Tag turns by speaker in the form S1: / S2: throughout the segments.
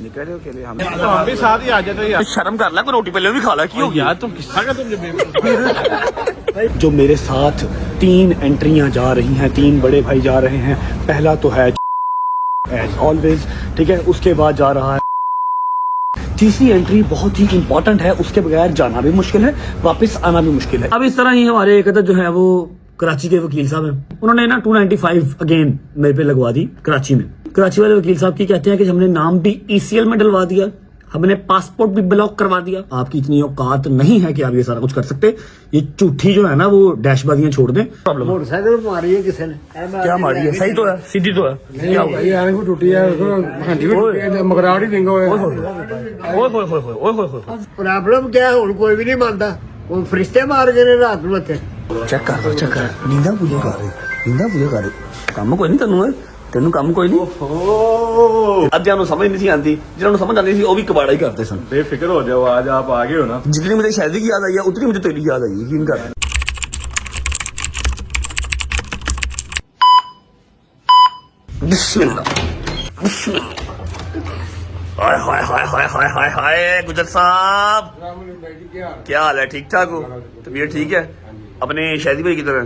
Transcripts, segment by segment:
S1: निकल रहे हो अकेले? हम
S2: भी साथ ही आ जाते यार।
S1: शर्म कर ला, कोई रोटी पहले भी खा ला। क्यों
S2: यार तुम किस्सा का तुम
S1: जो मेरे साथ 3 एंट्रियां जा रही हैं, 3 बड़े भाई जा रहे हैं। पहला तो है एज ऑलवेज, ठीक है। उसके बाद जा रहा है तीसरी एंट्री बहुत ही इंपॉर्टेंट है, उसके बगैर जाना भी मुश्किल है, वापस आना भी मुश्किल है। अब इस तरह ही हमारे एक जो है वो कराची के वकील साहब हैं, उन्होंने ना 295 अगेन मेरे पे लगवा दी कराची में। कराची वाले वकील साहब की कहते हैं कि हमने नाम भी ECL में डलवा दिया, हमने पासपोर्ट भी ब्लॉक करवा दिया। आपकी इतनी औकात नहीं है कि आप ये सारा कुछ कर सकते। ये झूठी जो है ना वो डैशबाजियां छोड़ दें।
S3: मोटरसाइकिल मारी है किसी ने।
S1: क्या मारी है? सही तो है, सीधी तो है। क्या हुआ?
S3: यार वो टूटी है, हांडी भी टूटी है, मगराड़ी देंगे। प्रॉब्लम क्या है? और कोई भी नहीं मानता, वो फरिश्ते मार गए रात में।
S1: चेक कर, चेक कर, नींदा पूजा कर रहे, नींदा पूजा कर रहे। काम कोई नहीं तेनू, तेनू काम कोई नहीं। अद्या नु समझ नहीं सी आती, जिन्होंने समझ आती थी वो भी कबाड़ा ही करते सन।
S2: बेफिक्र हो जाओ, आज आप आ गए हो ना।
S1: जितनी मुझे शादी की याद आई है उतनी मुझे तेरी याद आई, यकीन कर। बिस्मिल्लाह, बिस्मिल्लाह। हाय हाय हाय हाय हाय हाय हाय गुजर साहब, क्या हाल है? ठीक ठाक हो? तबीयत ठीक है? अपने शादी भाई की तरह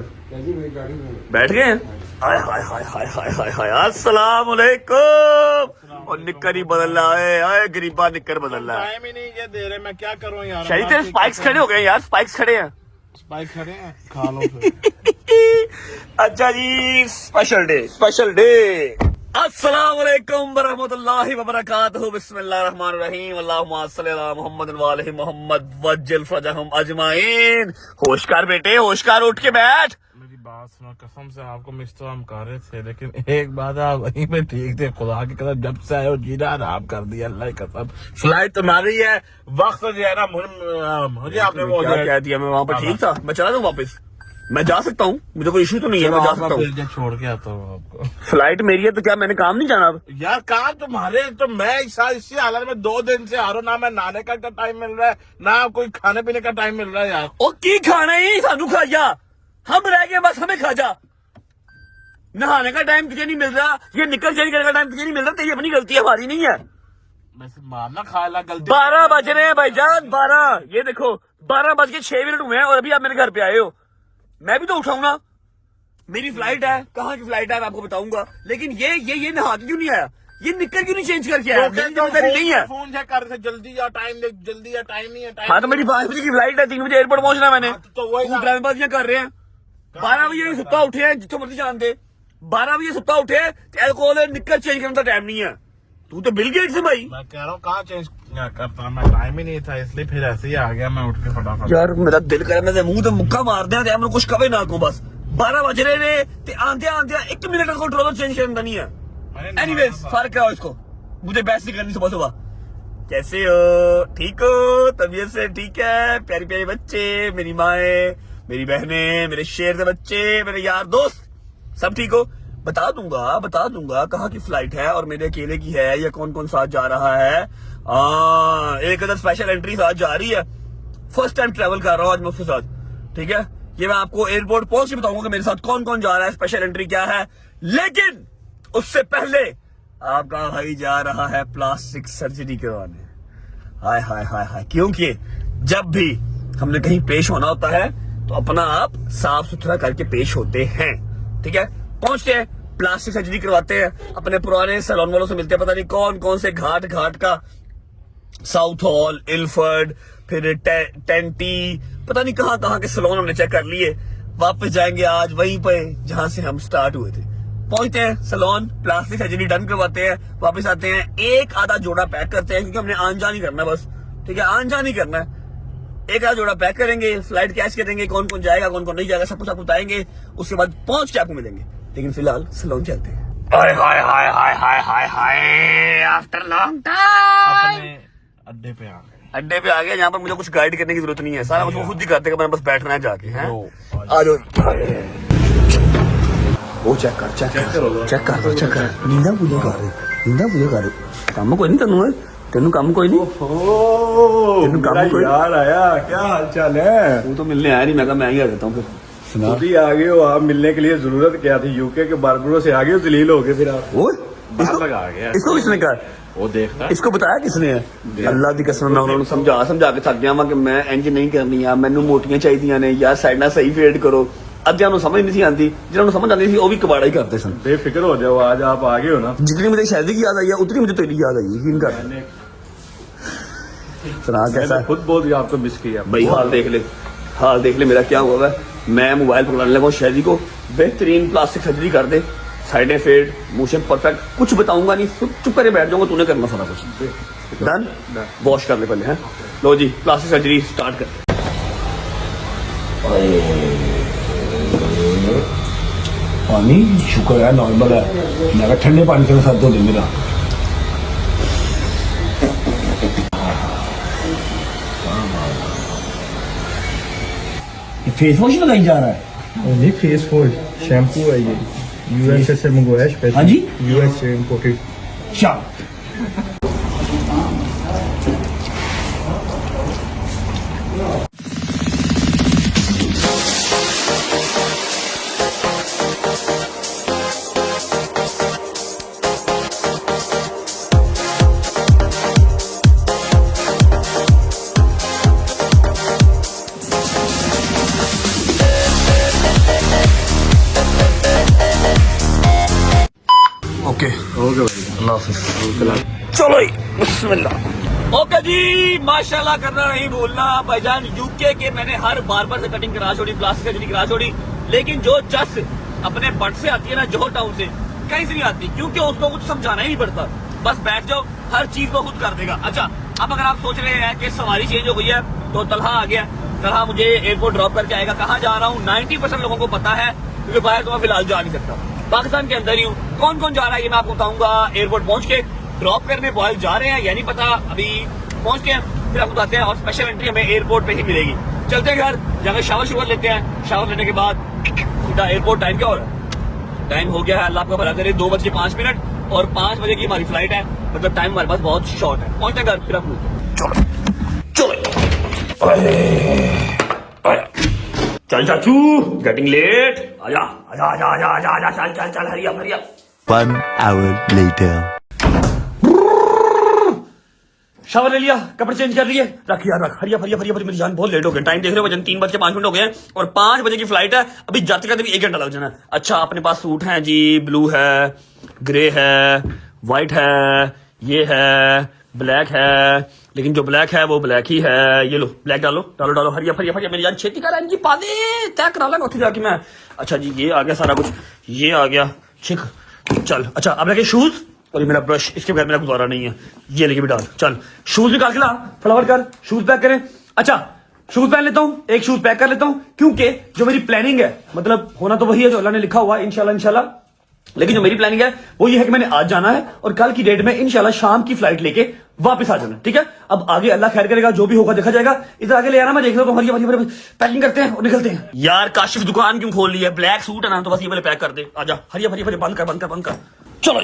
S1: बैठ गए हैं? हाय हाय हाय हाय हाय हाय हाय, अस्सलाम वालेकुम। और निक्कर ही बदल रहा है, आए गरीबा निक्कर बदल रहा है।
S2: टाइम ही नहीं है दे रहे, मैं क्या करूं यार।
S1: शादी तेरे स्पाइक्स खड़े हो गए यार, स्पाइक्स खड़े हैं।
S2: स्पाइक खड़े हैं, खा लो फिर।
S1: अच्छा जी, स्पेशल डे, स्पेशल डे। अस्सलाम वालेकुम वरहमतुल्लाहि वबरकातुहू। बिस्मिल्लाहिर्रहमानिर्रहीम। अल्लाहुम्मा सल्ली अला मुहम्मद व आलि मुहम्मद वज्जिल फरजहुम अजमाइन। होश कर बेटे, होश कर, उठ के बैठ।
S2: मेरी बात सुनो, कसम से आपको मिस तो हम कर रहे थे, लेकिन एक बात आप वहीं पे ठीक थे। खुदा की कसम, जब से आए हो जीना आराम कर दिया, अल्लाह की कसम। फ्लाइट तुम्हारी है, वक्त जो है ना मुझे आपने वो
S1: क्या कह दिया? मैं वहाँ पर ठीक था, मैं चला जाऊँ वापस? मैं जा सकता हूँ, मुझे कोई इशू तो नहीं है, मैं जा सकता हूँ।
S2: छोड़ के आता हूँ आपको।
S1: फ्लाइट मेरी है तो क्या मैंने काम नहीं जाना अब?
S2: यार काम तुम्हारे, तो मैं इसी हालत में 2 दिन से आ रहा हूँ ना। मैं नहाने का टाइम मिल रहा है, ना कोई खाने पीने का टाइम मिल रहा है यार।
S1: ओ की खाना ही सानू खा जा, हम रह गए बस, हमें खा जा। नहाने का टाइम तुझे नहीं मिल रहा, ये निकल चेंज करने का टाइम तुझे नहीं मिल रहा, तेरी अपनी गलती है, हमारी नहीं है।
S2: वैसे मारना खाया गलती।
S1: 12 बज रहे हैं भाईजान, 12। ये देखो 12:06 हुए हैं और अभी आप मेरे घर पे आए हो। मैं भी तो उठाऊं ना, मेरी फ्लाइट है। कहाँ की फ्लाइट है मैं आपको बताऊंगा, लेकिन ये नहा के क्यों नहीं आया? ये निकल क्यों नहीं चेंज करके आया? मेरी जिम्मेदारी नहीं है।
S2: फोन चेक कर रहे थे, जल्दी या टाइम देख, जल्दी या टाइम नहीं है।
S1: हाँ तो मेरी 5 बजे की फ्लाइट है, 3 बजे एयरपोर्ट पहुंचना है मैंने।
S2: तो वही
S1: ड्रामेबाजियां कर रहे हैं। 12 बजे सुत्ता उठे हैं, जितो मर्जी जान दे। 12 बजे सुत्ता उठे, एल्कोहल निकल चेंज करने का टाइम नहीं है। तू तो बिल गेट्स है भाई।
S2: मैं कह रहा हूँ कहाँ चेंज करता, मैं टाइम ही नहीं था, इसलिए फिर ऐसे ही आ गया। मैं उठ के फटाफट।
S1: यार मेरा दिल करे मैं मुंह तो मुक्का मार दिया, मैं कुछ कवे ना को। बस 12 बज रहे ने ते आंदे 1 मिनट का कंट्रोलर चेंज करना नहीं है। एनीवेज फर्क कराओ इसको, मुझे बहस नहीं करनी सुबह सुबह। कैसे हो? ठीक हो? तबीयत से ठीक है? प्यारी प्यारी बच्चे, मेरी माए, मेरी बहनें, मेरे शेर के बच्चे, मेरे यार दोस्त, सब ठीक हो? बता दूंगा कहाँ की फ्लाइट है और मेरे अकेले की है या कौन कौन साथ जा रहा है। एक अदर स्पेशल एंट्री साथ जा रही है। फर्स्ट टाइम ट्रेवल कर रहा हूँ आज मैं उसके साथ, ठीक है। ये मैं आपको एयरपोर्ट पहुंच के बताऊंगा कि मेरे साथ कौन कौन जा रहा है, स्पेशल एंट्री क्या है। लेकिन उससे पहले आपका भाई जा रहा है प्लास्टिक सर्जरी करवाने। हाय हाय हाय हाय, क्योंकि जब भी हमने कहीं पेश होना होता है तो अपना आप साफ सुथरा करके पेश होते हैं, ठीक है। पहुंचते हैं, प्लास्टिक सर्जरी करवाते हैं, अपने पुराने सैलून वालों से मिलते हैं, पता नहीं कौन कौन से घाट का, साउथ हॉल, इल्फर्ड, फिर टेंटी, पता नहीं कहाँ के सैलून हमने चेक कर लिए। वापस जाएंगे आज वहीं पे जहां से हम स्टार्ट हुए थे। पहुंचते हैं सैलून, प्लास्टिक सर्जरी डन करवाते हैं, वापस आते हैं, एक आधा जोड़ा पैक करते हैं क्योंकि हमने आन जान ही करना है बस, ठीक है। आन जान ही करना है, एक आधा जोड़ा पैक करेंगे, फ्लाइट कैच करेंगे, कौन कौन जाएगा कौन कौन नहीं जाएगा सब कुछ आपको बताएंगे। उसके बाद पहुंच के आपको मिलेंगे, लेकिन फिलहाल सैलून चलते हैं। हाय हाय हाय हाय हाय हाय हाय, आफ्टर लॉन्ग टाइम
S2: अड्डे पे आ गए।
S1: अड्डे पे आ गया, यहाँ पर मुझे कुछ गाइड करने की जरूरत नहीं है, सारा कुछ वो खुद ही करते हैं, बस बैठना है जाके। हैं आ जाओ, वो चेक कर, नींदा पूजा कर रहे, काम कोई नहीं तेनू काम कोई नहीं। तेनू काम कोई
S2: यार आया, क्या हाल चाल है?
S1: तू तो मिलने आया नहीं, मैं कहा मैं ही आ जाता हूँ फिर।
S2: अभी आ गए हो आप, मिलने के लिए जरूरत क्या थी? यूके के बारबरो से आ गए हो, जलील हो गए फिर आप।
S1: वो
S2: बाहर लगा गया।
S1: इसको किसने कहा?
S2: वो देखता है।
S1: इसको बताया किसने है? अल्लाह की कसम, मैं उन्होंने समझा के थक गया वा कि मैं इंज नहीं करनी है, मैनू मोटियां चाहिए ने यार, साइडा सही फेड करो। अद्धियां नूं समझ नहीं सी आती, जिन्होंने समझ आती थी वो भी कबाड़ा ही करते सन।
S2: बेफिक्र हो जाओ, आज आप आ गए हो ना।
S1: जितनी मुझे शादी की याद आई है उतनी मुझे तेरी याद आई, यकीन कर। सुना कैसा
S2: खुद बहुत आपको मिस किया
S1: भाई। हाल देख ले मेरा क्या हुआ है। मैं मोबाइल पकड़ाने लगा शादी को, बेहतरीन प्लास्टिक सर्जरी कर दे, साइडें फेड, मोशन परफेक्ट, कुछ बताऊंगा नहीं, चुप करके बैठ जाऊंगा, तूने करना सारा कुछ। डन, वॉश कर ले पहले हैं। लो जी, प्लास्टिक सर्जरी स्टार्ट करते। पानी शुक्र है नॉर्मल है, मैं ठंडे पानी से सर धो दे मेरा। फेस वॉश लगाई जा रहा है?
S4: नहीं, फेस वॉश शैम्पू है ये, यूएसए से मंगवाया है स्पेशल।
S1: हाँ जी,
S4: यूएसए इंपोर्टेड।
S1: अच्छा, ओके
S2: ओके भाई,
S1: अल्लाह हाफिज़। चलो जी, बिस्मिल्लाह। ओके जी, माशाल्लाह करना नहीं भूलना भाईजान। यूके के मैंने हर बार से कटिंग करा छोड़ी, प्लास्टिक सर्जरी करा छोड़ी, लेकिन जो चस अपने बट से आती है ना, जोहर टाउन से कहीं से नहीं आती, क्योंकि उसको कुछ समझाना ही नहीं पड़ता, बस बैठ जाओ, हर चीज को खुद कर देगा। अच्छा, अब अगर आप सोच रहे हैं कि सवारी चेंज हो गई है, तो तलहा आ गया। तलहा मुझे एयरपोर्ट ड्रॉप करके आएगा। कहाँ जा रहा हूँ 90% लोगों को पता है, क्योंकि बाहर तो मैं फिलहाल जा नहीं सकता, पाकिस्तान के अंदर ही हूँ। कौन कौन जा रहा है ये मैं आपको बताऊंगा। एयरपोर्ट पहुंच के ड्रॉप करने बॉयल जा रहे हैं या नहीं पता, अभी पहुंच के फिर आपको बताते हैं। और स्पेशल एंट्री हमें एयरपोर्ट पे ही मिलेगी। चलते हैं घर, जाकर शावर लेते हैं। शावर लेने के बाद सीधा एयरपोर्ट। टाइम क्या हो रहा है? टाइम हो गया है, अल्लाह आपका भला करे, 2:05 और 5 बजे की हमारी फ्लाइट है, मतलब टाइम हमारे पास बहुत शॉर्ट है। पहुंचते हैं घर, फिर आप चलो चल चाचू, गेटिंग लेट, आजा आजा आजा आजा आजा आजा, चल चल चल, hurry up hurry up.
S5: 1 hour later.
S1: Shower ले लिया, कपड़े चेंज कर लिए, रख यार रख, hurry up hurry up hurry up, मेरी जान बहुत लेट हो गई। टाइम देख रहे हो, वजन 3:05 हो गए हैं और 5 बजे की फ्लाइट है। अभी जाते जाते भी 1 घंटा लग जाना है। अच्छा, अपने पास सूट हैं जी, ब्लू है, ग्रे है, व्हाइट है, ये है, ब्लैक है, लेकिन जो ब्लैक है वो ब्लैक ही है। ये लो ब्लैक डालो डालो डालो, हरिया फरिया फरिया, मेरी जान छेती कर जी, पा दे, तय करा लेगा उठे जाके मैं। अच्छा जी, ये आ गया सारा कुछ, ये आ गया, ठीक चल। अच्छा, अब लगे शूज और ये मेरा ब्रश, इसके बगैर मेरा गुजारा नहीं है। ये लेके भी डाल, चल शूज निकाल के ला, फटाफट कर, शूज पैक करें। अच्छा, शूज पहन लेता हूँ, एक शूज पैक कर लेता हूँ, क्योंकि जो मेरी प्लानिंग है, मतलब होना तो वही है जो अल्लाह ने लिखा हुआ है, इंशाल्लाह इंशाल्लाह, लेकिन जो मेरी प्लानिंग है वो ये है कि मैंने आज जाना है और कल की डेट में इंशाल्लाह शाम की फ्लाइट लेके वापस आ जाना, ठीक है। अब आगे अल्लाह खैर करेगा, जो भी होगा देखा जाएगा। इधर आगे ले आना, मैं देख रहा हूँ, हरी पैकिंग करते हैं और निकलते हैं। यार काशिफ दुकान क्यों खोल ली है? ब्लैक सूट है ना, तो बस ये वाले पैक कर दे, आजा, हरी फरी बंद कर बंद कर बंद कर। चलो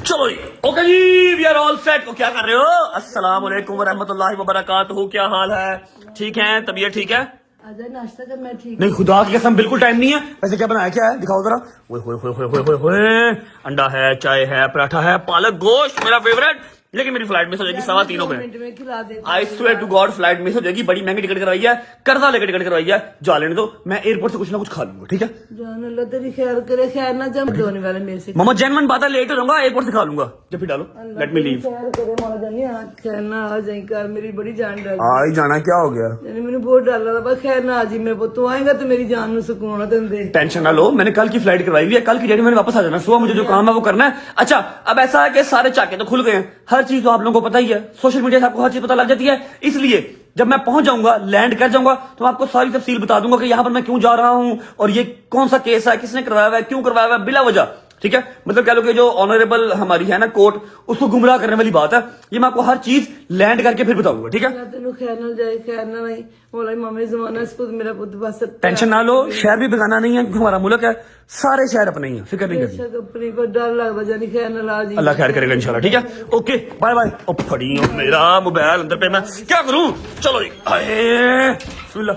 S1: चलो जी, ओके जी, वी आर ऑल सेट। क्या कर रहे हो? अस्सलाम वालेकुम व रहमतुल्लाहि व बरकातहू। क्या हाल है? ठीक है, तबीयत ठीक है?
S6: आजा नाश्ता कर, मैं ठीक।
S1: नहीं, खुदा की कसम बिल्कुल टाइम नहीं है। वैसे क्या बनाया, क्या है दिखाओ जरा। ओए होए होए होए होए होए, अंडा है, चाय है, पराठा है, पालक गोश्त मेरा फेवरेट। लेकिन मेरी फ्लाइट मिस हो जाएगी 3:15 हो गए। I swear to God flight miss हो जाएगी। बड़ी महंगी टिकट करवाई है, कर्जा लेकर टिकट करवाई है, जा लेने दो, मैं एयरपोर्ट से कुछ ना कुछ खा लूंगा, ठीक है।
S6: जान अल्लाह तेरी खैर करे, खैर ना जम होने वाले मेरे से।
S1: मामा जेनवन बात है, लेट हो जाऊंगा, एयरपोर्ट से खा लूंगा। जब भी डालो, लेट मी लीव।
S6: खैर करे मामा जानी, खैर ना आ जाए कर, मेरी बड़ी जान डर
S1: आ ही जाना, क्या हो गया?
S6: यानी मैंने बहुत डर लगा, बस खैर ना आ जी मेरे पुत, तू आएगा तो मेरी जान में सुकून होना तेन दे।
S1: टेंशन ना लो, मैंने कल की फ्लाइट करवाई हुई है, कल की डेट में मैंने वापस आ जाना। सुबह मुझे जो काम है वो करना है। अच्छा, अब ऐसा है कि सारे चाके तो खुल गए हैं, हर चीज तो आप लोगों को पता ही है, सोशल मीडिया से आपको हर चीज पता लग जाती है। इसलिए जब मैं पहुंच जाऊंगा, लैंड कर जाऊंगा, तो आपको सारी तफसील बता दूंगा कि यहाँ पर मैं क्यों जा रहा हूं और ये कौन सा केस है, किसने करवाया हुआ है, क्यों करवाया हुआ है, बिला वजह, ठीक है। मतलब कह लो कि जो ऑनरेबल हमारी है ना कोर्ट, उसको गुमराह करने वाली बात है। ये मैं आपको हर चीज लैंड करके फिर बताऊंगा, ठीक है।
S6: तेन खैर ना जाए, खैर ना नहीं बोला मामे जमाना, इसको मेरा पुत बस
S1: टेंशन ना लो, शहर भी बेगाना नहीं है, हमारा मुल्क है, सारे शहर अपने ही है, फिक्र नहीं करनी।
S6: अपनी को डर लगता जानी, खैर ना ला जी,
S1: अल्लाह खैर करेगा इंशाल्लाह, ठीक है। Okay bye bye. ओ फड़ी मेरा मोबाइल अंदर पे, मैं क्या करूं? चलो जी, आए बिस्मिल्लाह,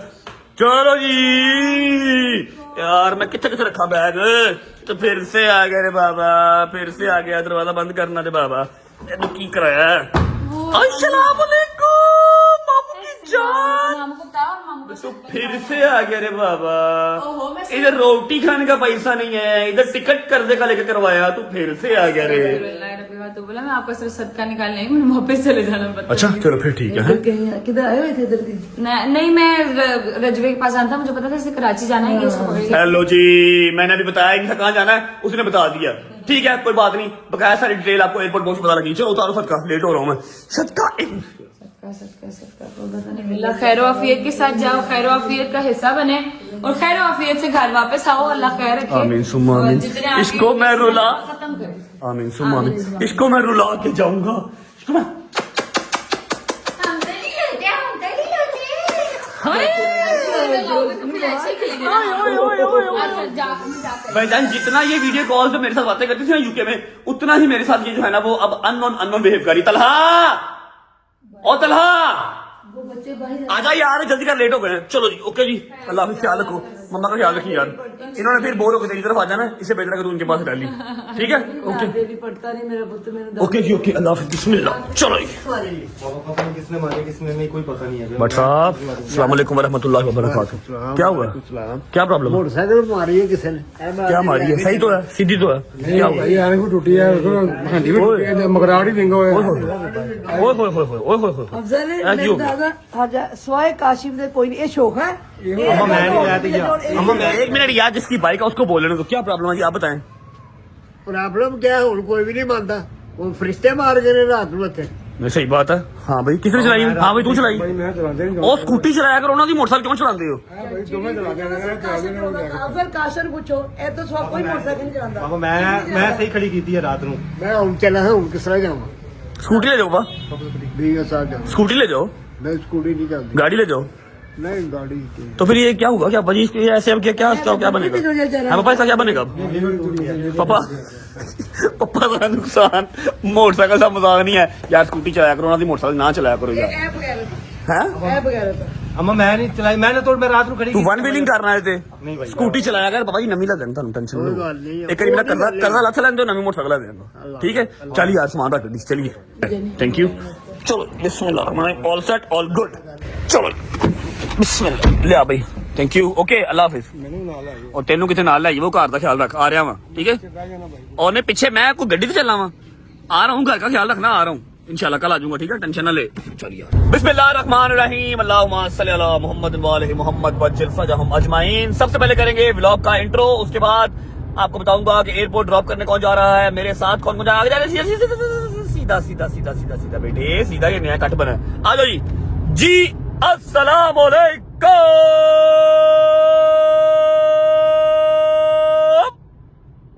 S1: चलो जी। यार मैं किथे किथे रखा बैग, तो फिर से आ गया रे बाबा, फिर से आ गया, दरवाजा बंद करना रे बाबा। तेन की कराया? अस्सलाम वालेकुम मामू की जान।
S7: मामू को बताओ, मामू को
S1: तो फिर से आ गया रे बाबा।
S7: ओहो, मैं
S1: इधर रोटी खाने का पैसा नहीं है, इधर टिकट कर्जे का लेके करवाया, तू फिर से आ गया रे।
S7: तो बोला मैं आपका सिर्फ सदका निकालने आई, मैंने वापस चले जाना पड़ता।
S1: अच्छा चलो फिर ठीक है।
S6: कहीं किधर आए हुए थे इधर की?
S7: नहीं, मैं रजवे के पास आना था, मुझे पता था इसे कराची जाना है, कि उसको पकड़ लिया।
S1: हेलो जी, मैंने अभी बताया कि कहाँ जाना है, उसने बता दिया। ठीक है कोई बात नहीं, बकाया सारी डिटेल आपको एयरपोर्ट पहुंच पता लगी। चलो उतारो सदका, लेट हो रहा हूँ मैं। सदका
S7: सदका को पता नहीं मिला। खैर आफियत के साथ जाओ, खैर आफियत का हिस्सा बने और खैर आफियत से घर वापस आओ। अल्लाह खैर रखे।
S1: आमीन सुम्मा आमीन।
S7: जितने आपके
S1: इसको मैं रुला,
S7: खत्म करे।
S1: आमीन सुम्मा आमीन, इसको मैं रुला के जाऊंगा। इसको मैं भाईजान जितना ये वीडियो कॉल पे मेरे साथ बातें करती थी ना यूके में, उतना ही मेरे साथ ये जो है ना वो अब अननोन बिहेव करी। तलहा ओ तलहा
S6: वो बच्चे बाहर
S1: आजा यार, जल्दी कर, लेट हो गए हैं। चलो जी ओके जी, अल्लाह हाफिज़, ख्याल रखो, मम्मा का ख्याल रखिए यार। इन्होंने फिर बोर होकर तेरी तरफ आ जाना, इसे बेच रहा उनके पास डाली। ठीक है ओके
S6: बेबी पढ़ता नहीं मेरा पुत्र, मेरे
S1: ओके जी ओके, अल्लाह हाफिज़, बिस्मिल्लाह। चलो जी
S4: किसने मारे किसने नहीं कोई पता नहीं है।
S1: भट्ट साहब अस्सलाम वालेकुम वरहमतुल्लाहि वबरकातुहू। क्या हुआ, क्या प्रॉब्लम है?
S3: मोटरसाइकिल मारी है किसी ने।
S1: क्या मारी है? सही तो है, सीधी तो है। क्या हुआ?
S4: यार को टूटी है, हंडी भी टूटी है, मगराड़ी देंगे।
S1: ओए होए होए होए होए होए।
S6: अफजल
S1: ऐ
S6: मेरे
S1: क्यों?
S6: दादा हाजा स्वाए काशिफ दे कोई नहीं, ये शौक है।
S4: अम्मा मैं नहीं लाया था यार।
S1: अम्मा मैं एक मिनट यार, जिसकी बाइक है उसको बोलने दो, क्या प्रॉब्लम है जी आप बताएं।
S3: प्रॉब्लम क्या है, हुण कोई भी नहीं मानता। वो फरिश्ते मार गए ने रात ਨੂੰ ਇੱਥੇ।
S1: नहीं सही बात है। हाँ भाई किसने चलाई? हाँ भाई तू चलाई।
S4: मैं चलाते नहीं
S1: और स्कूटी चलाया करो ना, दी मोटरसाइकिल क्यों चलाते हो?
S4: भाई तुम्हें चलाते हैं।
S6: अफजल काशन पूछो, ए तो सब कोई मोटरसाइकिल नहीं चलाता।
S4: बाबा मैं सही खड़ी की थी रात ਨੂੰ।
S3: मैं हुण चला हूं, हुण किस तरह जाऊं?
S1: स्कूटी ले जाओ बा,
S3: बीवी के साथ जाऊं।
S1: स्कूटी ले जाओ,
S3: मैं स्कूटी नहीं चलती।
S1: गाड़ी ले जाओ।
S3: नहीं गाड़ी
S1: तो फिर ये क्या होगा? क्या बजी इसके ऐसे अब क्या बनेगा? हाँ पापा इसका क्या बनेगा अब? पापा पापा का नुकसान, मोटरसाइकिल का मजाक नहीं है यार। स्कूटी चलाया करो ना, दी मोटरसाइकिल ना चलाया करो यार।
S6: ऐप वगैरह
S1: हैं?
S6: ऐप वगैरह
S4: अम्मा मैं नहीं चलाई, मैंने तो मैं रात ਨੂੰ खड़ी
S1: तू वन व्हीलिंग करना है ते
S4: नहीं भाई।
S1: स्कूटी चलाया कर पापा जी, नवी लगन थानू टेंशन
S3: कोई
S1: लो।
S3: गल नहीं है।
S1: एक बार मेरा कर्जा लथ लेंदे हो, नवी मोटरसाइकिल ले देंगे। ठीक है चल यार, सामान रख दी, चलिए। Thank you. चलो बिस्मिल्लाह, ऑल सेट ऑल गुड। चलो बिस्मिल्लाह, ले आ भाई, थैंक यू ओके, अल्लाह हाफिज। और तेनू किथे नाल लाई, वो घर का ख्याल रख, आ रहा वा। ठीक है और ने पीछे मैं कोई गड्डी से चलना वा, आ रहा हूँ, घर का ख्याल रखना, आ रहा हूँ इंशाल्लाह, कल आ जाऊंगा। ठीक है टेंशन ना ले। चलिए बिस्मिल्लाहिर्रहमानिर्रहीम, अल्लाहुम्मा सल्ली अला मुहम्मद व आलि मुहम्मद वज्जिल फजहम अजमाइन। सबसे पहले करेंगे व्लॉग का इंट्रो, उसके बाद आपको बताऊंगा कि एयरपोर्ट ड्रॉप करने कौन जा रहा है, मेरे साथ कौन कौन जा रहा है। सीधा सीधा सीधा सीधा सीधा बेटे, सीधा, ये नया कट बना है। आ जाओ जी अस्सलाम वालेकुम,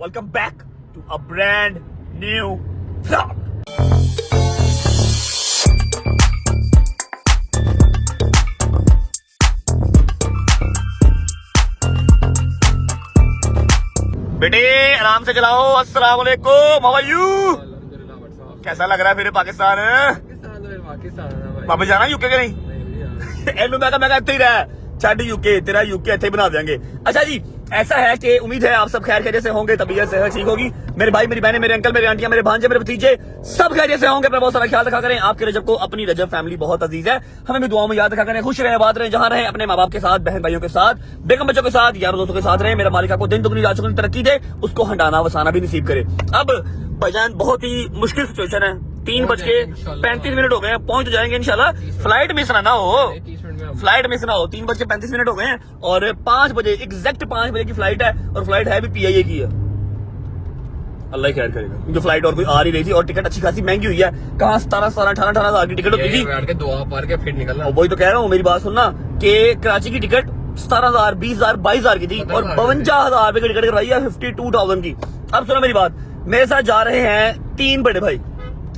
S1: welcome back to a brand new vlog. बेटे आराम से चलाओ। अस्सलाम वालेकुम, हाउ आर यू? कैसा लग रहा है फिर पाकिस्तान? वापस जाना यूके के नहीं? एनू मैं इत्थे ही रह, छड़ यूके, तेरा यूके इत्थे ही बना देंगे। अच्छा जी ऐसा है कि उम्मीद है आप सब खैर खैरियत से होंगे, तबीयत सेहत ठीक होगी। मेरे भाई, मेरी बहनें, मेरे अंकल, मेरे आंटियां, मेरे भांजे, मेरे भतीजे सब खैरियत से होंगे। अपना बहुत सारा ख्याल रखा करें। आपके रजब को अपनी रजब फैमिली बहुत अजीज है, हमें भी दुआओं में याद रखा करें। खुश रहें, आबाद रहें, जहां रहें, अपने माँ बाप के साथ, बहन भाइयों के साथ, बेगम बच्चों के साथ, यारों दोस्तों के साथ रहें। मेरा मालिक आपको दिन दुगनी रात चौगुनी तरक्की दे, उसको हंडाना वसाना भी नसीब करे। अब भाईजान बहुत ही मुश्किल सिचुएशन है, 3:35 हो गए हैं, पहुंच जाएंगे इंशाल्लाह। फ्लाइट मिस ना हो, फ्लाइट मिस ना हो। 3:35 हो गए हैं और 5 बजे एग्जैक्ट 5 बजे की फ्लाइट है, और फ्लाइट है भी PIA की है। अल्लाह खैर करेगा, क्योंकि फ्लाइट और कोई आ रही थी और टिकट अच्छी खासी महंगी हुई है। कहाँ 17,000 18,000 की टिकट होती थी,
S2: दुआ पार के फिर निकलना।
S1: और वही तो कह रहा हूँ, मेरी बात सुनना कि कराची की टिकट 17,000 20,000 22,000 की थी और 52,000 रुपए की टिकट करवाई है 52,000 की। अब सुनो मेरी बात, मेरे साथ जा रहे हैं 3 बड़े भाई।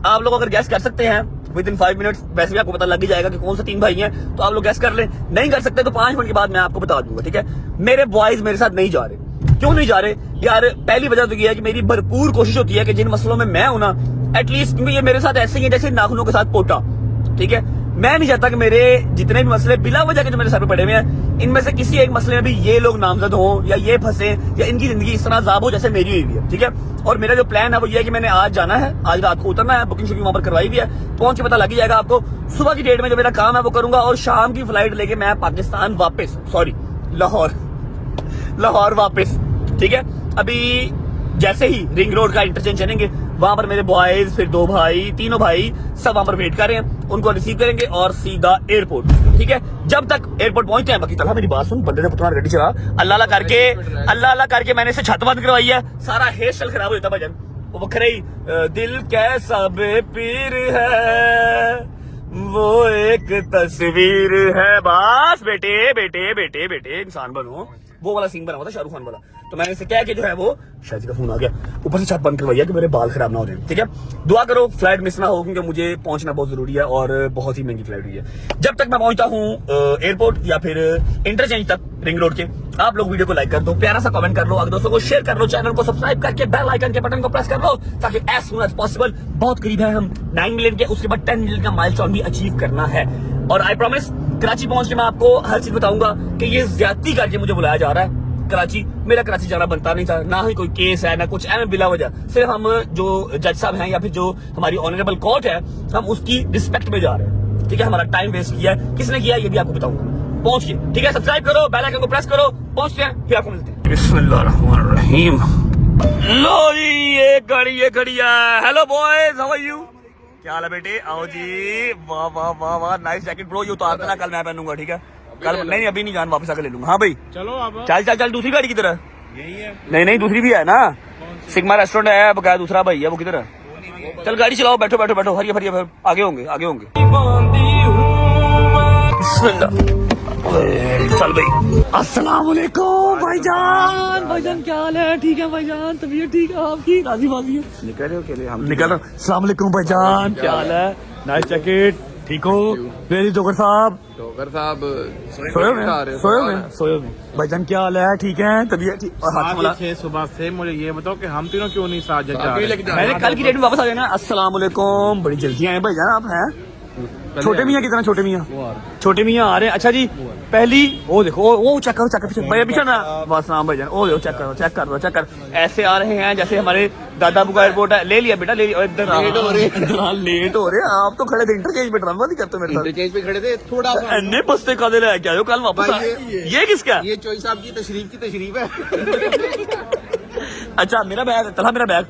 S1: आप लोग अगर गैस कर सकते हैं विद इन 5 मिनट्स, वैसे भी आपको पता लग ही जाएगा कि कौन से 3 भाई हैं, तो आप लोग गैस कर लें। नहीं कर सकते तो 5 मिनट के बाद मैं आपको बता दूंगा। ठीक है मेरे बॉयज मेरे साथ नहीं जा रहे। क्यों नहीं जा रहे यार? पहली वजह तो ये है कि मेरी भरपूर कोशिश होती है कि जिन मसलों में मैं हूं ना, एटलीस्ट, क्योंकि ये मेरे साथ ऐसे ही है जैसे नाखूनों के साथ पोटा। ठीक है मैं नहीं चाहता कि मेरे जितने भी मसले बिला वजह के जो मेरे सर पे पड़े हुए हैं, इनमें से किसी एक मसले में भी ये लोग नामजद हो या ये फंसे या इनकी जिंदगी इस तरह अजाब हो जैसे मेरी हुई है, ठीक है। और मेरा जो प्लान है वो ये है कि मैंने आज जाना है, आज रात को उतरना है, बुकिंग शुकिंग वहां पर करवाई भी है, पहुंच के पता लग ही जाएगा आपको। सुबह की डेट में जो मेरा काम है वो करूंगा और शाम की फ्लाइट लेके मैं पाकिस्तान वापस, सॉरी लाहौर वापस, ठीक है। अभी जैसे ही रिंग रोड का इंटरचेंज चलेंगे वहां पर मेरे बॉयज, फिर 2 भाई, तीनों भाई सब वहां पर वेट कर रहे हैं, उनको रिसीव करेंगे और सीधा एयरपोर्ट, ठीक है। जब तक एयरपोर्ट पहुंचते हैं, बाकी तला मेरी बात सुन, बंदे ने पुतना गाड़ी चला, अल्लाह अल्लाह करके मैंने इसे छत बंद करवाई है, सारा हेयर स्टाइल खराब हो जाता भजन, वो बखरे ही दिल कैसा बेपीर है वो एक तस्वीर है, बस बेटे बेटे बेटे बेटे इंसान बनो, वो वाला सीन बना हुआ था शाहरुख खान वाला। तो मैंने इसे क्या कि जो है वो शायद का फोन आ गया, ऊपर से छत बंद करवाइया कि मेरे बाल खराब ना हो जाए, ठीक है। दुआ करो फ्लाइट मिस ना हो, क्योंकि मुझे पहुंचना बहुत जरूरी है और बहुत ही महंगी फ्लाइट हुई है। जब तक मैं पहुंचता हूँ एयरपोर्ट या फिर इंटरचेंज तक रिंग रोड के, आप लोग वीडियो को लाइक कर दो, प्यारा सा कमेंट कर लो, अगर दोस्तों को शेयर कर लो, चैनल को सब्सक्राइब करके बेल आइकन के बटन को प्रेस कर लो, ताकि एज सून एज पॉसिबल, बहुत करीब है हम 9 मिलियन के, उसके बाद 10 मिलियन का माइलस्टोन भी अचीव करना है। और आई प्रॉमिस कराची पहुंच के मैं आपको हर चीज बताऊंगा कि ये ज्यादती करके मुझे बुलाया जा रहा है कराची। मेरा कराची जाना बनता नहीं था, ना ही कोई केस है ना कुछ है, बिला वजह सिर्फ हम जो जज साहब हैं या फिर जो हमारी ऑनरेबल कोर्ट है, हम उसकी रिस्पेक्ट में जा रहे हैं, ठीक है। हमारा टाइम वेस्ट किया है, किसने किया ये भी आपको बताऊंगा पहुंच के, ठीक है। सब्सक्राइब करो, बेल आइकन को प्रेस करो, पहुंचते हैं फिर आपको मिलते हैं। बिस्मिल्लाहिर्रहमानिर्रहीम। लो जी ये घड़ी है। Hello boys, how are you? क्या हाल है बेटे? आओ जी, वाह वाह वाह वाह, नाइस जैकेट ब्रो, ये उतार देना, कल मैं पहनूंगा, ठीक है। कल नहीं, अभी नहीं, जान वापस आकर ले लूंगा। हाँ भाई
S2: चलो अब
S1: चल दूसरी गाड़ी की तरह,
S2: यही है।
S1: नहीं दूसरी भी है ना, सिग्मा रेस्टोरेंट है बकाया, दूसरा भाई है वो किधर है? चल गाड़ी चलाओ, बैठो हरिया आगे होंगे चल भाई। अस्सलाम वालेकुम भाईजान क्या हाल है? ठीक है भाईजान, तबीयत ठीक है आपकी? राजी बाजी है?
S4: निकल रहे हो के लिए हम?
S1: निकल रहा। अस्सलाम वालेकुम भाईजान, क्या हाल है? नाइस जैकेट, ठीक हो? वेरी जोकर साहब सोए में भाईजान क्या हाल है? ठीक है, तबीयत ठीक? और हाथ मिला
S2: सुबह से मुझे ये बताओ कि हम तीनों क्यों नहीं साथ जा रहे?
S1: मैंने कल की डेट में वापस आ जाना। अस्सलाम वालेकुम, बड़ी जल्दी आए भाईजान आप हैं? छोटे मियाँ कितना? छोटे मियाँ आ रहे हैं। अच्छा जी, पहली वो देखो, वो चेक करो पीछे ना, बस नाम भाईजान, वो देखो चेक कर, ऐसे आ रहे हैं जैसे हमारे दादा का एयरपोर्ट है। ले लिया बेटा, ले लिया। इधर लेट हो रहे हैं आप तो, खड़े थे इंटरचेंज पे, ड्रामा नहीं करते मेरे साथ।
S8: इंटरचेंज पे खड़े थे, थोड़ा
S1: अन्य पस्ते का दे क्या हो कल वापस? ये किसका?
S8: ये चोई साहब की तशरीफ है।
S1: अच्छा मेरा बैग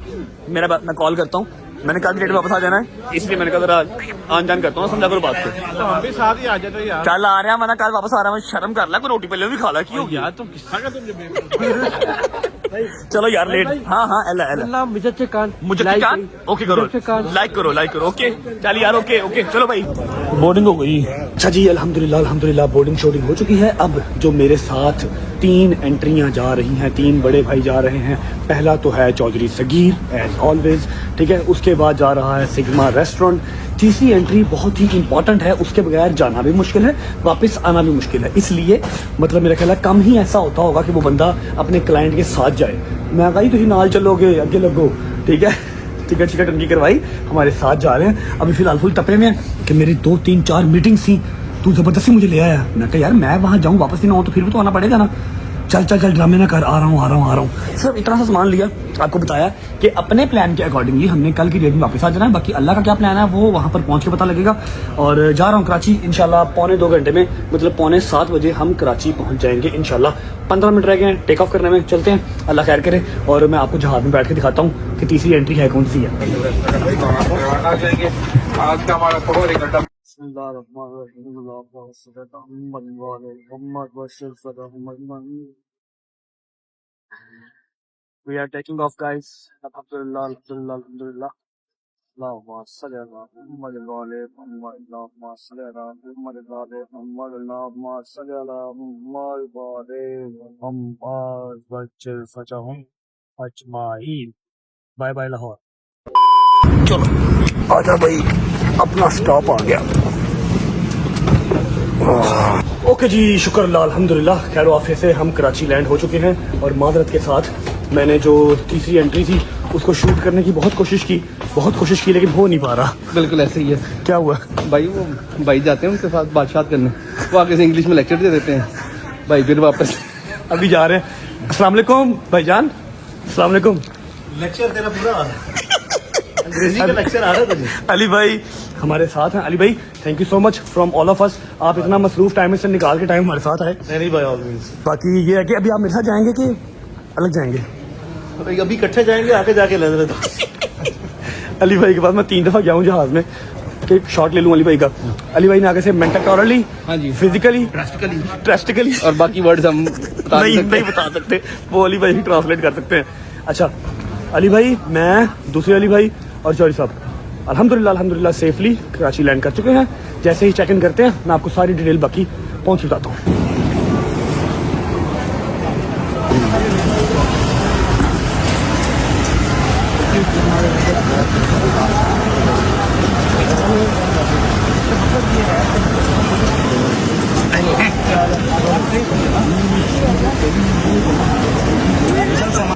S1: मैं कॉल करता हूँ, मैंने कल की डेट में वापस आ जाना है, इसलिए मैंने कहा जरा आन जान करता हूँ, समझा करो बात को।
S2: तो हम भी साथ ही आ जाते यार।
S1: कल आ रहा है, मैंने कल वापस आ रहा है, शर्म कर ला, कोई रोटी पहले भी खा ला, क्यों
S2: यार तुम किस्सा का तुम जब
S1: चलो यार लेट। हाँ एला मुझे ओके करो, लाइक करो ओके। चल यार ओके चलो भाई, बोर्डिंग हो गई। अच्छा जी, अल्हम्दुलिल्लाह बोर्डिंग शोर्डिंग हो चुकी है। अब जो मेरे साथ 3 एंट्रियां जा रही हैं, 3 बड़े भाई जा रहे हैं। पहला तो है चौधरी सगीर एज ऑलवेज, ठीक है। उसके बाद जा रहा है सिग्मा रेस्टोरेंट। तीसरी एंट्री बहुत ही इंपॉर्टेंट है, उसके बगैर जाना भी मुश्किल है, वापस आना भी मुश्किल है। इसलिए मतलब मेरा ख्याल है कम ही ऐसा होता होगा कि वो बंदा अपने क्लाइंट के साथ जाए। मैं कही तुम नाल चलोगे, अगे लगो, ठीक है। टिकट उनकी करवाई, हमारे साथ जा रहे हैं। अभी फिलहाल फुल टपे में कि मेरी 2 3 4 मीटिंग्स थी, तू जबरदस्ती मुझे ले आया। मैं कहा यार मैं वहां जाऊं वापस ही ना हो तो फिर भी तो आना पड़ेगा ना। चल ड्रामे ना कर, आ रहा हूँ। सिर्फ इतना सा सामान लिया, आपको बताया कि अपने प्लान के अकॉर्डिंगली हमने कल की डेट में वापस आ जाना है। बाकी अल्लाह का क्या प्लान है वो वहाँ पर पहुँच के पता लगेगा। और जा रहा हूँ कराची इंशाल्लाह, 2.25 घंटे में, मतलब 6:45 बजे हम कराची पहुँच जाएंगे इंशाल्लाह। 15 मिनट रह गए हैं टेक ऑफ करने में, चलते हैं, अल्लाह खैर करे। और मैं आपको जहाज में बैठ के दिखाता हूँ कि तीसरी एंट्री है कौन सी है। We are taking off, guys. Alhamdulillah. Allahumma salli ala Muhammad wa ala Muhammad. Allahumma salli ala Muhammad wa ala Muhammad. Allahumma salli ala Muhammad wa ala Muhammad. Bachil fajahum ajma'in. Bye bye Lahore. चलो आजा भाई, अपना stop आ गया। Okay जी, शुक्र अल्लाह, अल्हम्दुलिल्लाह, खैर आफियत से हम कराची लैंड हो चुके हैं। और माजरत के साथ मैंने जो तीसरी एंट्री थी उसको शूट करने की बहुत कोशिश की लेकिन हो नहीं पा रहा।
S8: बिल्कुल ऐसे ही है
S1: क्या हुआ?
S8: भाई, वो भाई जाते हैं उनके साथ बातचीत करने, वो आगे से इंग्लिश में लेक्चर दे देते हैं भाई, फिर वापस
S1: अभी जा रहे हैं। अस्सलाम वालेकुम भाईजान, अस्सलाम वालेकुम।
S3: लेक्चर तेरा पूरा अंग्रेजी का लेक्चर आ रहा है तुझे।
S1: अली भाई हमारे साथ हैं। अली भाई thank you so much from all of us, आप इतना मसरूफ टाइम से निकाल के टाइम हमारे साथ आए।
S3: नहीं भाई ऑलवेज।
S1: बाकी ये है कि अभी आप मेरे साथ जाएंगे कि अलग जाएंगे?
S3: अभी इकट्ठे जाएंगे, आके जाके ले रहे
S1: अली भाई के पास मैं 3 दफा गया हूँ जहाज में कि शॉट ले लूँ अली भाई का। अली भाई ने आगे से मेंटली,
S8: हाँ जी,
S1: फिजिकली, ड्रास्टिकली
S8: और बाकी वर्ड्स हम
S1: नहीं बता सकते, वो अली भाई ही ट्रांसलेट कर सकते हैं। अच्छा अली भाई, मैं, दूसरे अली भाई और जौहरी साहब अल्हम्दुलिल्लाह सेफली कराची लैंड कर चुके हैं। जैसे ही चेक इन करते हैं मैं आपको सारी डिटेल बाकी पहुंच बताता हूँ।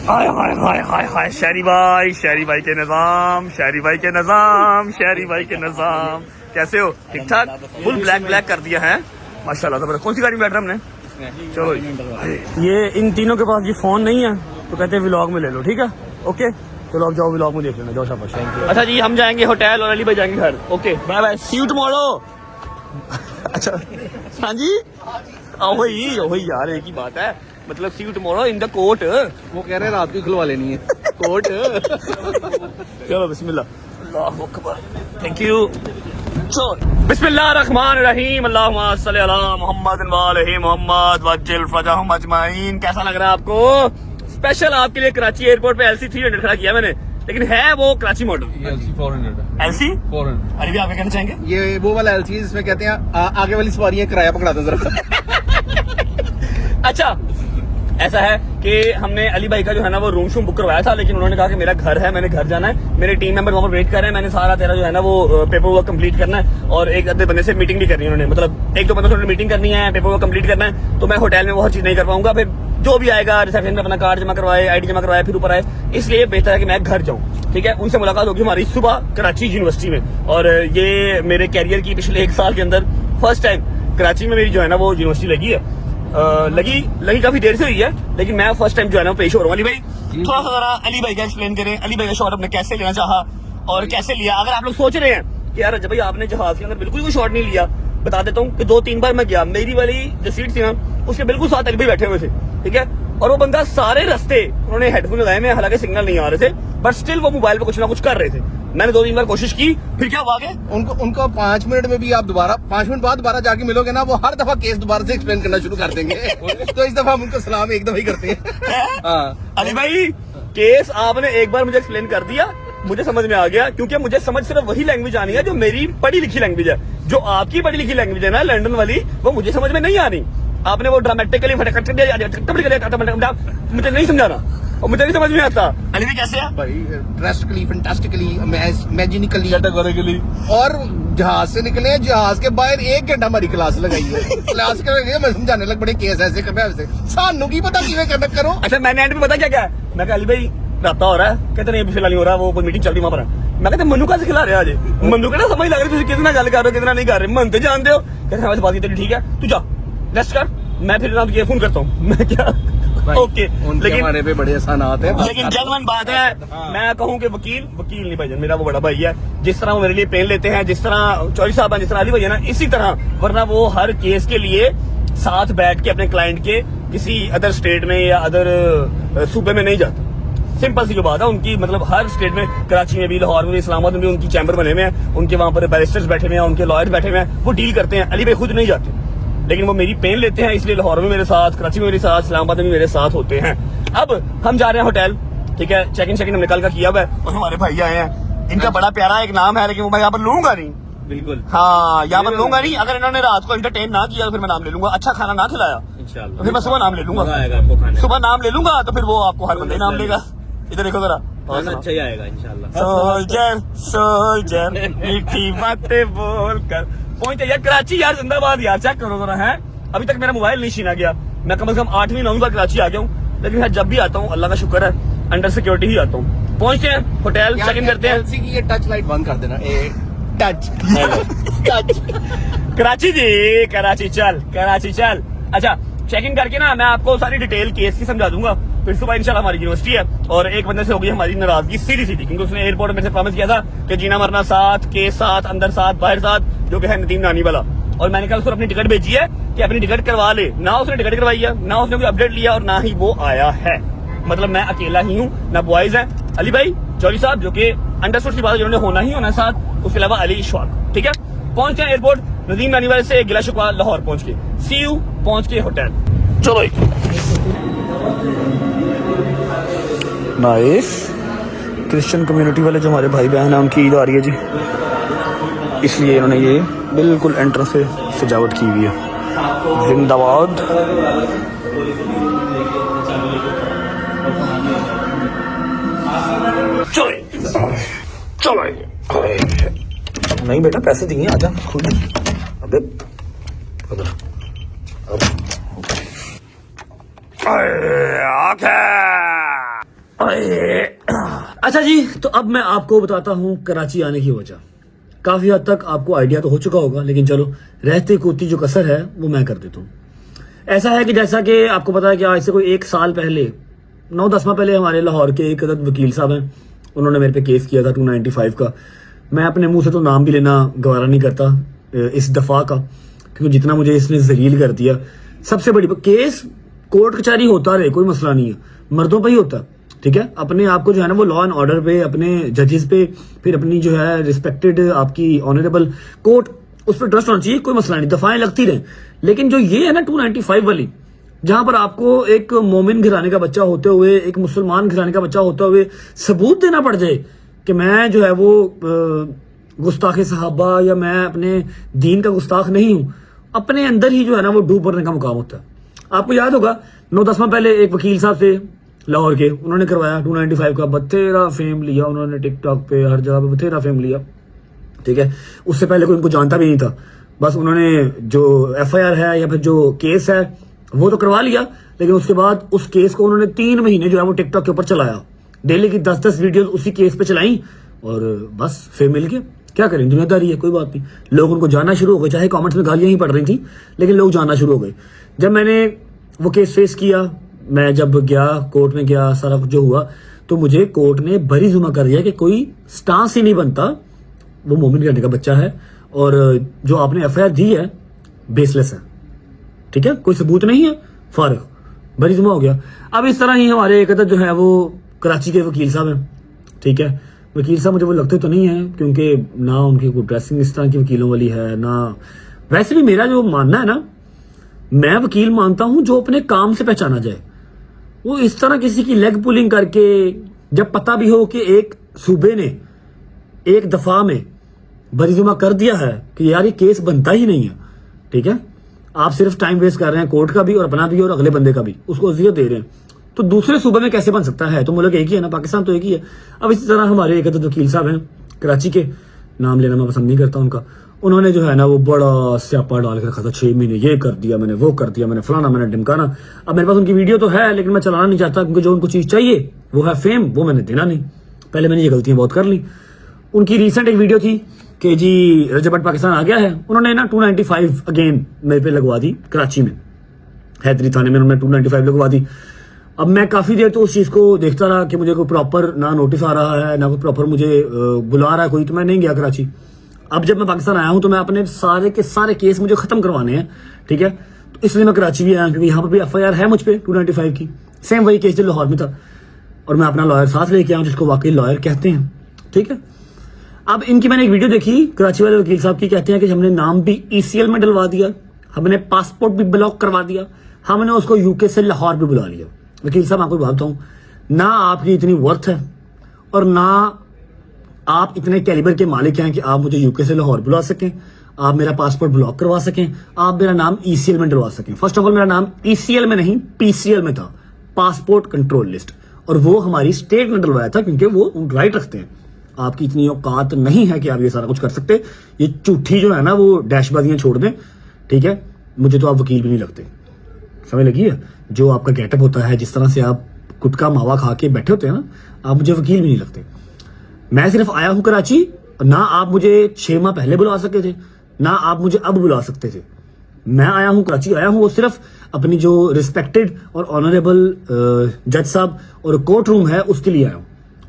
S1: हाय हाय हाय हाय हाय, शहरी भाई के निजाम, कैसे हो? ठीक ठाक? फुल ब्लैक कर दिया है माशाल्लाह। तो कौन सी गाड़ी में बैठ रहा हमने? चलो ये इन तीनों के पास ये फोन नहीं है तो कहते हैं व्लॉग में ले लो, ठीक है? ओके चलो अब जाओ व्लॉग में देख लेना, जाओ शाबाश। अच्छा जी हम जाएंगे होटल और अली भाई जाएंगे घर। Okay bye bye, see you tomorrow. अच्छा हाँ जी, वही यार एक ही बात है, मतलब see you tomorrow in the court.
S8: वो कह रहे हैं रात को खुलवा लेनी है
S1: कोर्ट। चलो बिस्मिल्लाह, अल्लाहु अकबर, थैंक यू। बिस्मिल्लाहिर्रहमानिर्रहीम, अल्लाहुम्मा सल्ली अला मुहम्मद व आलिहि मुहम्मद वज्जिल फरजहुम अजमाइन। कैसा लग रहा है आपको? स्पेशल आपके लिए कराची एयरपोर्ट पे LC 300 खड़ा किया मैंने, लेकिन है वो कराची मॉडल।
S8: LC 400
S1: LC 400। अरे भी आप क्या कहना चाहेंगे?
S8: ये वो वाला LC जिसमें कहते हैं आगे वाली सवारियां किराया पकड़ा दो जरा।
S1: अच्छा ऐसा है कि हमने अली भाई का जो है ना वो रूम शूम बुक करवाया था, लेकिन उन्होंने कहा कि मेरा घर है, मैंने घर जाना है, मेरे टीम मेंबर वहाँ पर वेट कर रहे हैं, मैंने सारा तेरा जो है ना वो पेपर वर्क कंप्लीट करना है और एक आधे बंदे से मीटिंग भी करनी है उन्होंने, मतलब 1-2 बंदों से मीटिंग करनी है, पेपर वर्क कंप्लीट करना है, तो मैं होटल में वो हर चीज नहीं कर पाऊंगा। फिर जो भी आएगा रिसेप्शन में अपना कार्ड जमा करवाए, ID जमा करवाए, फिर ऊपर आए, इसलिए बेहतर है कि मैं घर जाऊँ। ठीक है, उनसे मुलाकात होगी हमारी सुबह कराची यूनिवर्सिटी में, और ये मेरे कैरियर की पिछले 1 साल के अंदर फर्स्ट टाइम कराची में मेरी जो है ना वो यूनिवर्सिटी लगी है। लगी काफी देर से हुई है, लेकिन मैं फर्स्ट टाइम जो है ना पेश हो रहा हूँ। अली भाई थोड़ा सा जरा अली भाई का एक्सप्लेन करें, अली भाई का शॉट आपने कैसे लेना चाहा और कैसे लिया? अगर आप लोग सोच रहे हैं कि यार जब भाई आपने जहाज के अंदर बिल्कुल कोई शॉट नहीं लिया, बता देता हूँ कि 2-3 बार मैं गया, मेरी वाली जो सीट थी ना उसके बिल्कुल साथ अली भाई बैठे हुए थे, ठीक है, और वो बंदा सारे रास्ते उन्होंने हेडफोन लगाए में, हालांकि सिग्नल नहीं आ रहे थे, बट स्टिल वो मोबाइल पे कुछ ना कुछ कर रहे थे। मैंने 2-3 बार कोशिश की, फिर क्या हुआ?
S8: उनको 5 मिनट में भी आप दोबारा 5 मिनट बाद दोबारा जाके मिलोगे ना, वो हर दफा केस दोबारा से एक्सप्लेन करना शुरू कर देंगे। तो इस दफा हम उनको सलाम एक दफा ही करते हैं। हाँ
S1: अली भाई केस आपने एक बार मुझे एक्सप्लेन कर दिया, मुझे समझ में आ गया, क्योंकि मुझे समझ सिर्फ वही लैंग्वेज आनी है जो मेरी पढ़ी लिखी लैंग्वेज है। जो आपकी पढ़ी लिखी लैंग्वेज है ना लंदन वाली, वो मुझे समझ में नहीं आनी। आपने वो ड्रामेटिकली मुझे नहीं समझाना और मुझे नहीं समझ में आता। अली भाई कैसे है?
S8: भाई ड्रास्टिकली, फैंटास्टिकली, इमेजिनिकली, कैटेगोरिकली, और जहाज से निकले, जहाज के बाहर 1 घंटा हमारी क्लास लगाई है। क्लास के मैं समझाने लग बड़े केस ऐसे करना वैसे, सानू की पता किਵੇਂ करना करो।
S1: अच्छा मैंने एंड में पता क्या क्या मैं कहा अली भाई राता हो रहा है, कहते नहीं फिलहाल नहीं हो रहा, वो कोई मीटिंग चल रही वहां पर। मैं कहते मनु का खिला रहे आज मनु का समझ लग रही कितना गल कर रहे हो कितना नहीं कर रहे, मन तो जानते हो। कहते हमारी बात तेरी ठीक है, तू जा रेस्ट कर, मैं फिर ना ये फोन करता हूँ। मैं क्या ओके, लेकिन
S8: हमारे पे बड़े आसानात है,
S1: लेकिन जेन्युइन बात है। मैं कहूँ कि वकील नहीं भाईजान, मेरा वो बड़ा भाई है, जिस तरह वो मेरे लिए पेन लेते हैं, जिस तरह चौधरी साहब जिस तरह अली भाई है ना, इसी तरह, वरना वो हर केस के लिए साथ बैठ के अपने क्लाइंट के किसी अदर स्टेट में या अदर सूबे में नहीं जाते। सिंपल सी जो बात है उनकी, मतलब हर स्टेट में, कराची में भी, लाहौर में भी, इस्लामाबाद में भी उनकी चैम्बर बने हुए हैं, उनके वहां पर बैरिस्टर्स बैठे हुए हैं, उनके लॉयर्स बैठे हुए हैं, वो डील करते हैं। अली भाई खुद नहीं जाते, लेकिन वो मेरी पेन लेते हैं, इसलिए लाहौर में मेरे साथ, कराची में मेरे साथ, इस्लामाबाद में भी मेरे साथ होते हैं। अब हम जा रहे हैं होटल, ठीक है, चेक इन हमने कल का किया हुआ है, और हमारे भाई आए हैं, इनका बड़ा प्यारा एक नाम है, लेकिन वो मैं यहाँ पर लूंगा नहीं।
S8: बिल्कुल
S1: हाँ, यहाँ पर लूंगा नहीं। अगर इन्होंने रात को एंटरटेन ना किया तो फिर मैं नाम ले लूंगा, अच्छा खाना ना खिलाया तो फिर मैं सुबह नाम ले लूंगा, सुबह नाम ले लूंगा, तो फिर वो आपको हर बंदे नाम लेगा। इधर देखो जरा,
S8: अच्छा ही आएगा इंशाल्लाह।
S1: सोल्जर मीठी बातें बोल कर पहुंचे यार कराची, यार जिंदाबाद यार, चेक करो जरा है। अभी तक मेरा मोबाइल नहीं छीना गया, मैं कम से कम 8वीं 9वीं बार कराची आ गया हूँ, लेकिन जब भी आता हूँ अल्लाह का शुक्र है अंडर सिक्योरिटी ही आता हूँ। पहुंचते हैं होटल, चेक इन करते हैं।
S8: एलसी की ये टच लाइट बंद कर देना, ए टच टच।
S1: कराची जी, कराची चल, कराची चल। अच्छा, चेक इन करके ना मैं आपको सारी डिटेल केस की समझा दूंगा। फिर सुबह इंशाल्लाह हमारी यूनिवर्सिटी है और एक बंदे से हो गई हमारी नाराजगी सीधी सीधी, क्योंकि उसने एयरपोर्ट में से प्रॉमिस किया था कि जीना मरना साथ, केस साथ, अंदर साथ, बाहर साथ, जो कि है नदीम नानी वाला। और मैंने कहा उसको अपनी टिकट भेजी है कि अपनी टिकट करवा ले। ना उसने टिकट करवाई है, ना उसने कोई अपडेट लिया और ना ही वो आया है। मतलब मैं अकेला ही हूँ, ना बॉयज है, अली भाई, जौहरी साहब जो कि अंडरस्टूड सी बात है, जिन्होंने होना ही होना साथ, उसके अलावा अली इशफाक। ठीक है, पहुंच गए एयरपोर्ट, नदीम नानी वाले से गिला शिकवा लाहौर पहुंच के, सी यू पहुंच के होटल। चलो नाइस। क्रिश्चियन कम्युनिटी वाले जो हमारे भाई बहन हैं उनकी ईद आ रही है जी, इसलिए इन्होंने ये बिल्कुल एंट्रेंस से सजावट की हुई है। जिंदाबाद। चलो नहीं बेटा, पैसे दिए, आजा खुद। अबे उधर अच्छा जी, तो अब मैं आपको बताता हूँ कराची आने की वजह। काफी हद तक आपको आइडिया तो हो चुका होगा, लेकिन चलो रहते कोती जो कसर है वो मैं कर देता हूँ। ऐसा है कि जैसा कि आपको पता है कि आज से कोई 1 साल पहले, 9-10 माह पहले, हमारे लाहौर के एक अदद वकील साहब हैं, उन्होंने मेरे पे केस किया था 295 का। मैं अपने मुंह से तो नाम भी लेना गवारा नहीं करता इस दफा का, क्योंकि जितना मुझे इसने जलील कर दिया। सबसे बड़ी केस कोर्ट कचहरी होता रहे, कोई मसला नहीं है, मर्दों पे ही होता है। ठीक है, अपने आप को जो है ना वो लॉ एंड ऑर्डर पे, अपने जजेस पे, फिर अपनी जो है रिस्पेक्टेड आपकी ऑनरेबल कोर्ट, उस पर ट्रस्ट होना चाहिए, कोई मसला नहीं, दफाएं लगती रहे। लेकिन जो ये है ना 295 वाली, जहां पर आपको एक मोमिन घराने का बच्चा होते हुए, एक मुसलमान घराने का बच्चा होते हुए सबूत देना पड़ जाए कि मैं जो है वो गुस्ताख सहाबा या मैं अपने दीन का गुस्ताख नहीं हूं, अपने अंदर ही जो है ना वो डूब मरने का मुकाम होता है। आपको याद होगा 9-10 माह पहले एक वकील साहब थे लाहौर के, उन्होंने करवाया 295 का, बथेरा फेम लिया उन्होंने, टिकटॉक पे हर जगह पे बथेरा फेम लिया। ठीक है, उससे पहले कोई उनको जानता भी नहीं था, बस उन्होंने जो FIR है या फिर जो केस है वो तो करवा लिया, लेकिन उसके बाद उस केस को उन्होंने 3 महीने जो है वो टिकटॉक के ऊपर चलाया, डेली की 10-10 वीडियोस उसी केस पे चलाई और बस फेम मिल गया। क्या करें, दुनियादारी है, कोई बात नहीं। लोग उनको जानना शुरू हो गए, चाहे कमेंट्स में गालियां ही पड़ रही थी, लेकिन लोग जानना शुरू हो गए। जब मैंने वो केस फेस किया, मैं जब गया कोर्ट में गया, सारा कुछ जो हुआ, तो मुझे कोर्ट ने बरी जुमा कर दिया कि कोई स्टांस ही नहीं बनता, वो मोमिन करने का बच्चा है और जो आपने FIR दी है बेसलेस है। ठीक है, कोई सबूत नहीं है, फारिग, बरी जुमा हो गया। अब इस तरह ही हमारे एक जो है वो कराची के वकील साहब हैं। ठीक है, वकील साहब मुझे वो लगते तो नहीं है, क्योंकि ना उनकी कोई ड्रेसिंग इस तरह की वकीलों वाली है ना। वैसे भी मेरा जो मानना है ना, मैं वकील मानता हूं जो अपने काम से पहचाना जाए। वो इस तरह किसी की लेग पुलिंग करके, जब पता भी हो कि एक सूबे ने एक दफा में बरीजुमा कर दिया है कि यार ये केस बनता ही नहीं है। ठीक है, आप सिर्फ टाइम वेस्ट कर रहे हैं, कोर्ट का भी और अपना भी और अगले बंदे का भी, उसको अजियत दे रहे हैं, तो दूसरे सूबे में कैसे बन सकता है? तो मुल्क एक ही है ना, पाकिस्तान तो एक ही है। अब इसी तरह हमारे एक वकील साहब हैं कराची के, नाम लेना मैं पसंद नहीं करता उनका, उन्होंने जो है ना वो बड़ा स्यापा डाल के रखा था, 6 महीने ये कर दिया मैंने, वो कर दिया मैंने, फलाना मैंने ढिमकाना। अब मेरे पास उनकी वीडियो तो है, लेकिन मैं चलाना नहीं चाहता, क्योंकि जो उनको चीज चाहिए वो है फेम, वो मैंने देना नहीं। पहले मैंने ये गलतियां बहुत कर ली। उनकी रिसेंट एक वीडियो थी कि जी रजब भट्ट पाकिस्तान आ गया है, उन्होंने ना 295 अगेन मेरे पे लगवा दी कराची में, हैदरी थाने में उन्होंने 295 लगवा दी। अब मैं काफी देर तो उस चीज को देखता रहा कि मुझे कोई प्रॉपर ना नोटिस आ रहा है, ना कोई प्रॉपर मुझे बुला रहा है कोई, तो मैं नहीं गया कराची। अब जब मैं पाकिस्तान आया हूं तो मैं अपने सारे के सारे केस मुझे खत्म करवाने हैं। ठीक है, तो इसलिए मैं कराची भी आया, क्योंकि यहाँ पर भी FIR है मुझ पे 295 की, सेम वही केस जो लाहौर में था, और मैं अपना लॉयर साथ लेके आया हूं, जिसको वाकई लॉयर कहते हैं। ठीक है, अब इनकी मैंने एक वीडियो देखी कराची वाले वकील साहब की, कहते हैं कि हमने नाम भी ECL में डलवा दिया, हमने पासपोर्ट भी ब्लॉक करवा दिया, हमने उसको UK से लाहौर भी बुला लिया। वकील साहब आपको बात बताऊं, ना आपकी इतनी वर्थ है और ना आप इतने कैलिबर के मालिक हैं कि आप मुझे UK से लाहौर बुला सकें, आप मेरा पासपोर्ट ब्लॉक करवा सकें, आप मेरा नाम ECL में डलवा सकें। फर्स्ट ऑफ ऑल मेरा नाम ECL में नहीं PCL में था, पासपोर्ट कंट्रोल लिस्ट, और वो हमारी स्टेट ने डलवाया था, क्योंकि वो राइट रखते हैं। आपकी इतनी औकात नहीं है कि आप ये सारा कुछ कर सकते। ये झूठी जो है ना वो डैशबाजियां छोड़ दें। ठीक है, मुझे तो आप वकील भी नहीं लगते, समझ लगी है? जो आपका गेटअप होता है, जिस तरह से आप
S9: गुटखा मावा खा के बैठे होते हैं ना, आप मुझे वकील भी नहीं लगते। मैं सिर्फ आया हूं कराची, ना आप मुझे 6 माह पहले बुला सकते थे, ना आप मुझे अब बुला सकते थे। मैं आया हूं कराची, आया हूं वो सिर्फ अपनी जो रिस्पेक्टेड और ऑनरेबल जज साहब और कोर्ट रूम है उसके लिए आया हूं,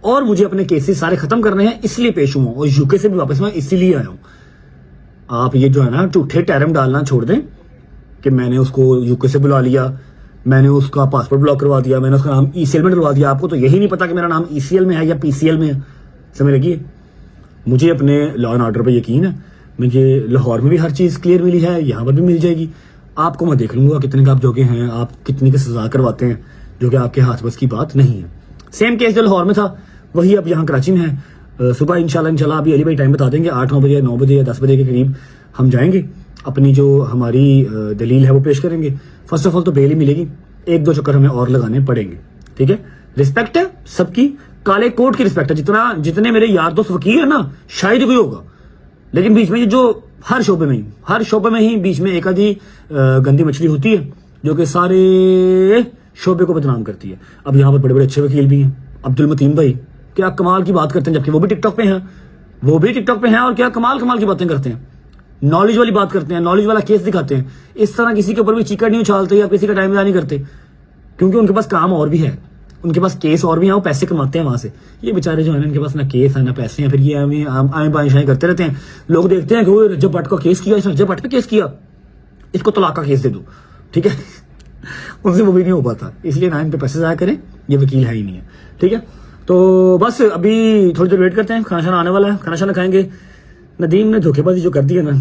S9: और मुझे अपने केसेस सारे खत्म करने हैं इसलिए पेश हुआ, और यूके से भी वापस मैं इसीलिए आया हूं। आप ये जो है ना झूठे टैरम डालना छोड़ दें कि मैंने उसको यूके से बुला लिया, मैंने उसका पासपोर्ट ब्लॉक करवा दिया, मैंने उसका नाम ईसीएल में डलवा दिया। आपको तो यही नहीं पता कि मेरा नाम ईसीएल में है या पीसीएल में है। समझ लगी? मुझे अपने लॉ एंड ऑर्डर पे यकीन है, मुझे लाहौर में भी हर चीज़ क्लियर मिली है, यहाँ पर भी मिल जाएगी। आपको मैं देख लूँगा कितने का आप जोगे हैं, आप कितनी की सजा करवाते हैं, जो कि आपके हाथ बस की बात नहीं है। सेम केस जो लाहौर में था वही अब यहाँ कराची में है। सुबह इंशाल्लाह अभी अली भाई टाइम बता देंगे, 8-9 बजे, 9 बजे या 10 बजे के करीब हम जाएंगे, अपनी जो हमारी दलील है वो पेश करेंगे। फर्स्ट ऑफ ऑल तो बेल ही मिलेगी, 1-2 चक्कर हमें और लगाने पड़ेंगे, ठीक है? रिस्पेक्ट है सबकी, काले कोर्ट की रिस्पेक्ट है। जितने मेरे यार दोस्त वकील है ना, शायद कोई होगा, लेकिन बीच में जो हर शोबे में ही बीच में एक आधी गंदी मछली होती है जो कि सारे शोबे को बदनाम करती है। अब यहाँ पर बड़े बड़े अच्छे वकील भी हैं, अब्दुल मतीन भाई क्या कमाल की बात करते हैं, जबकि वो भी टिकटॉक पे हैं, और क्या कमाल की बातें करते हैं, नॉलेज वाली बात करते हैं, नॉलेज वाला केस दिखाते हैं। इस तरह किसी के ऊपर भी चिकन नहीं उछालते या किसी का टाइम नहीं करते, क्योंकि उनके पास काम और भी है, उनके पास केस और भी हैं, वो पैसे कमाते हैं वहां से। ये बेचारे जो है ना, इनके पास ना केस है ना पैसे हैं, फिर ये आए बाएं करते रहते हैं। लोग देखते हैं कि वो रजब भट्ट का केस किया, रजब भट्ट पे केस किया, इसको तलाक का केस दे दो, ठीक है? उनसे वो भी नहीं हो पाता, इसलिए ना इन पे पैसे जाया करें, ये वकील है ही नहीं है, ठीक है? तो बस अभी थोड़ी देर वेट करते हैं, खाना शाना आने वाला है, खाना शाना खाएंगे। नदीम ने धोखेबाजी जो कर दी है ना,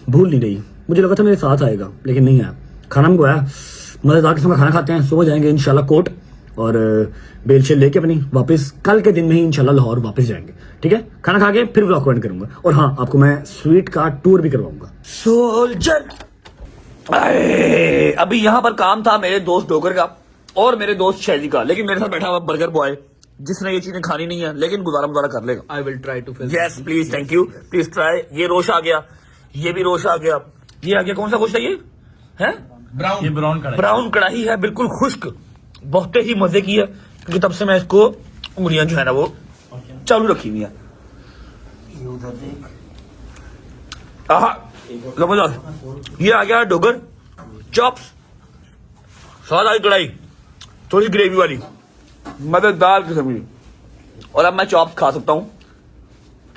S9: भूल नहीं रही। मुझे लगा था मेरे साथ आएगा, लेकिन नहीं आया। खाना मंगवाया, मजेदार किस्म का खाना खाते हैं, सुबह जाएंगे इंशाल्लाह कोर्ट, और बेल शेल लेके अपनी वापस कल के दिन में ही इंशाल्लाह लाहौर वापस जाएंगे, ठीक है? खाना खा के फिर व्लॉग को एंड करूंगा, और हाँ, आपको मैं स्वीट का टूर भी करवाऊंगा। सोल्जर अभी यहाँ पर काम था मेरे दोस्त डोगर का और मेरे दोस्त शैली का, लेकिन मेरे साथ बैठा हुआ बर्गर बॉय जिसने ये चीजें खानी नहीं है, लेकिन गुजारा कर लेगा।
S2: I will try to fill.
S1: Yes please, thank you, please try. ये रोश आ गया, ये भी रोश आ गया, ये आ गया। कौन सा गोश्त है ये? है
S2: ब्राउन, ये
S1: ब्राउन कढ़ाई है, बिल्कुल खुश्क, बहुत ही मजे की है, क्योंकि तब से मैं इसको उंगलियां जो है ना वो चालू रखी हुई है। जबरदस्त। ये आ गया डोगर चॉप्स, स्वाद आई कढ़ाई, थोड़ी ग्रेवी वाली, मजेदार किस्म की। और अब मैं चॉप्स खा सकता हूं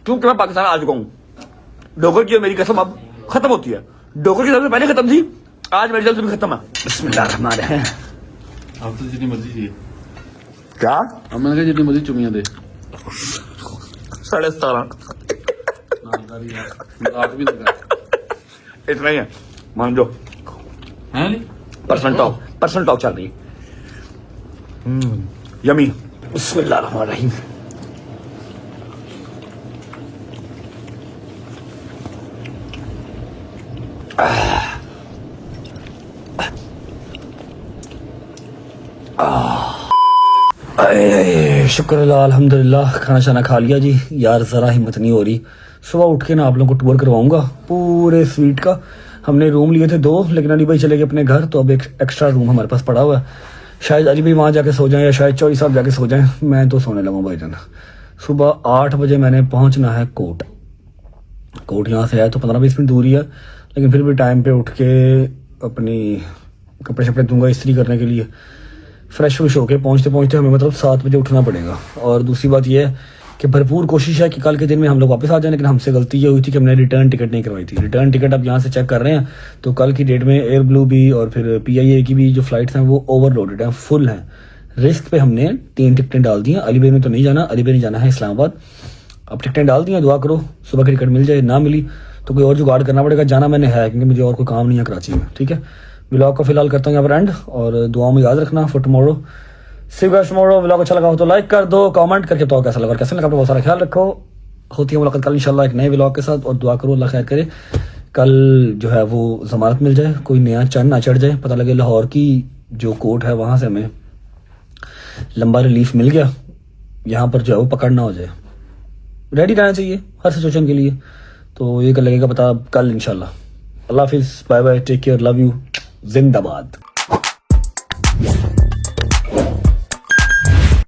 S1: क्योंकि मैं पाकिस्तान आ चुका हूं। डोगर की मेरी कसम अब खत्म होती है, डोगर की सबसे पहले खत्म थी, आज मेरी तरफ से भी खत्म है। बिस्मिल्लाहिर्रहमानिर्रहीम।
S2: आप तो जितनी मर्जी चाहिए
S1: क्या?
S2: अब मैंने कहा जितनी मर्जी चुमियां दे।
S1: 17.5 इतना ही है, मान लो पर्सन टॉक चल रही है। यमी। बिस्मिल्लाहिर्रहमानिर्रहीम। शुक्र अल्हम्दुलिल्लाह, खाना शाना खा लिया जी। यार जरा हिम्मत नहीं हो रही, सुबह उठ के ना आप लोगों को टूर करवाऊंगा पूरे स्वीट का। हमने रूम लिए थे 2, लेकिन अली भाई चले गए अपने घर, तो अब एक एक्स्ट्रा रूम हमारे पास पड़ा हुआ है। शायद अली भाई वहाँ जाके सो जाएं, या शायद चौधरी साहब जाके सो जाएं, मैं तो सोने लगा भाई जाना। सुबह 8 बजे मैंने पहुँचना है कोर्ट यहाँ से है तो 15-20 मिनट दूरी है, लेकिन फिर भी टाइम पे उठ के अपनी कपड़े शपड़े दूंगा इस्त्री करने के लिए। फ्रेश व्रेश होके पहुँचते हमें मतलब 7 बजे उठना पड़ेगा। और दूसरी बात यह है कि भरपूर कोशिश है कि कल के दिन में हम लोग वापस आ जाएं, लेकिन हमसे गलती ये हुई थी कि हमने रिटर्न टिकट नहीं करवाई थी। रिटर्न टिकट अब यहाँ से चेक कर रहे हैं, तो कल की डेट में एयर ब्लू भी और फिर PIA की भी जो फ्लाइट्स हैं वो ओवरलोडेड हैं, फुल हैं। रिस्क पे हमने 3 टिकटें डाल दी हैं। अली भाई में तो नहीं जाना, अली भाई नहीं जाना है इस्लामाबाद। अब टिकटें डाल दी हैं, दुआ करो सुबह की टिकट मिल जाए, ना मिली तो कोई और जुगाड़ करना पड़ेगा। जाना मैंने है क्योंकि मुझे और कोई काम नहीं है कराची में, ठीक है? व्लॉग को फिलहाल करता हूँ यहाँ पर एंड, और दुआओं में याद रखना for tomorrow. See you guys tomorrow. Vlog अच्छा लगा हो तो लाइक कर दो, कमेंट करके बताओ कैसा लगा, कैसे लगा। बहुत सारा ख्याल रखो, होती है मुलाकात कल इंशाल्लाह एक नए व्लॉग के साथ, और दुआ करो अल्लाह खैर करे, कल जो है वो जमानत मिल जाए, कोई नया चंद ना चढ़ जाए, पता लगे लाहौर की जो कोर्ट है वहाँ से हमें लंबा रिलीफ मिल गया, यहाँ पर जो है वो पकड़ना हो जाए। रेडी रहना चाहिए हर सिचुएशन के लिए, तो ये कल लगेगा पता कल इंशाल्लाह। अल्लाह हाफिज़, bye bye, take care, love you, जिंदाबाद।